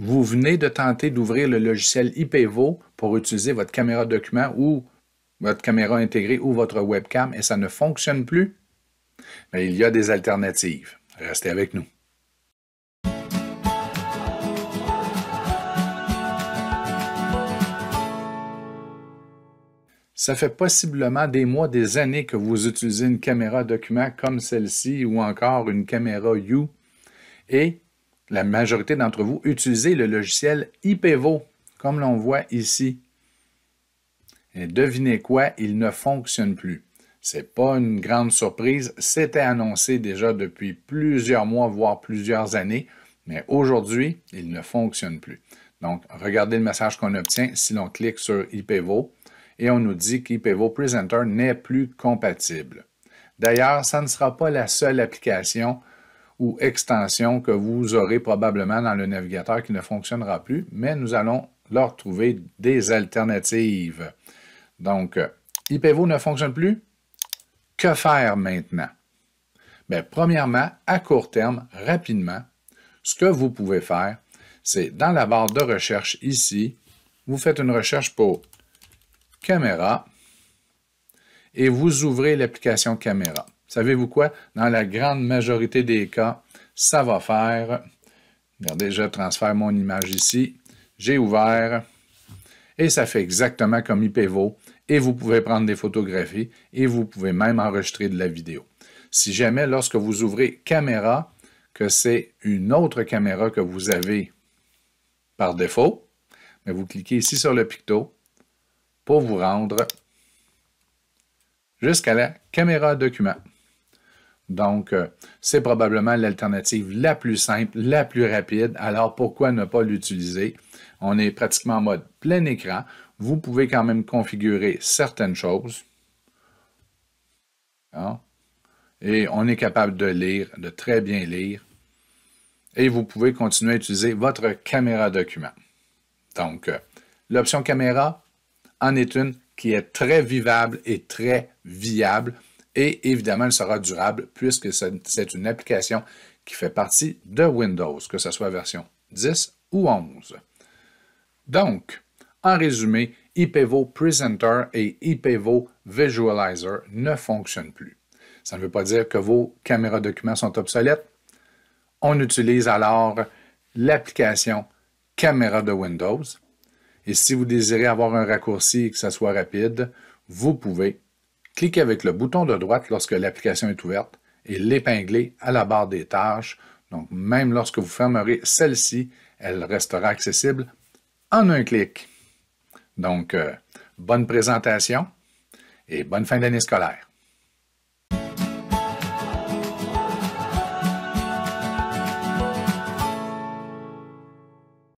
vous venez de tenter d'ouvrir le logiciel IPEVO pour utiliser votre caméra document ou votre caméra intégrée ou votre webcam et ça ne fonctionne plus, bien, il y a des alternatives. Restez avec nous. Ça fait possiblement des mois, des années que vous utilisez une caméra document comme celle-ci ou encore une caméra U et la majorité d'entre vous utilisez le logiciel IPEVO, comme l'on voit ici. Et devinez quoi, il ne fonctionne plus. Ce n'est pas une grande surprise, c'était annoncé déjà depuis plusieurs mois, voire plusieurs années, mais aujourd'hui, il ne fonctionne plus. Donc, regardez le message qu'on obtient si l'on clique sur IPEVO et on nous dit qu'IPEVO Presenter n'est plus compatible. D'ailleurs, ça ne sera pas la seule application ou extension que vous aurez probablement dans le navigateur qui ne fonctionnera plus, mais nous allons leur trouver des alternatives. Donc, IPEVO ne fonctionne plus. Que faire maintenant? Bien, premièrement, à court terme, rapidement, ce que vous pouvez faire, c'est dans la barre de recherche ici, vous faites une recherche pour caméra et vous ouvrez l'application caméra. Savez-vous quoi? Dans la grande majorité des cas, ça va faire. Regardez, je transfère mon image ici. J'ai ouvert et ça fait exactement comme IPEVO. Et vous pouvez prendre des photographies et vous pouvez même enregistrer de la vidéo. Si jamais, lorsque vous ouvrez caméra, que c'est une autre caméra que vous avez par défaut, mais vous cliquez ici sur le picto pour vous rendre jusqu'à la caméra document. Donc, c'est probablement l'alternative la plus simple, la plus rapide. Alors, pourquoi ne pas l'utiliser? On est pratiquement en mode plein écran. Vous pouvez quand même configurer certaines choses. Et on est capable de lire, de très bien lire. Et vous pouvez continuer à utiliser votre caméra document. Donc, l'option caméra en est une qui est très vivable et très viable. Et évidemment, elle sera durable puisque c'est une application qui fait partie de Windows, que ce soit version 10 ou 11. Donc, en résumé, IPEVO Presenter et IPEVO Visualizer ne fonctionnent plus. Ça ne veut pas dire que vos caméras documents sont obsolètes. On utilise alors l'application Caméra de Windows. Et si vous désirez avoir un raccourci et que ça soit rapide, vous pouvez cliquer avec le bouton de droite lorsque l'application est ouverte et l'épingler à la barre des tâches. Donc, même lorsque vous fermerez celle-ci, elle restera accessible en un clic. Donc, bonne présentation et bonne fin d'année scolaire.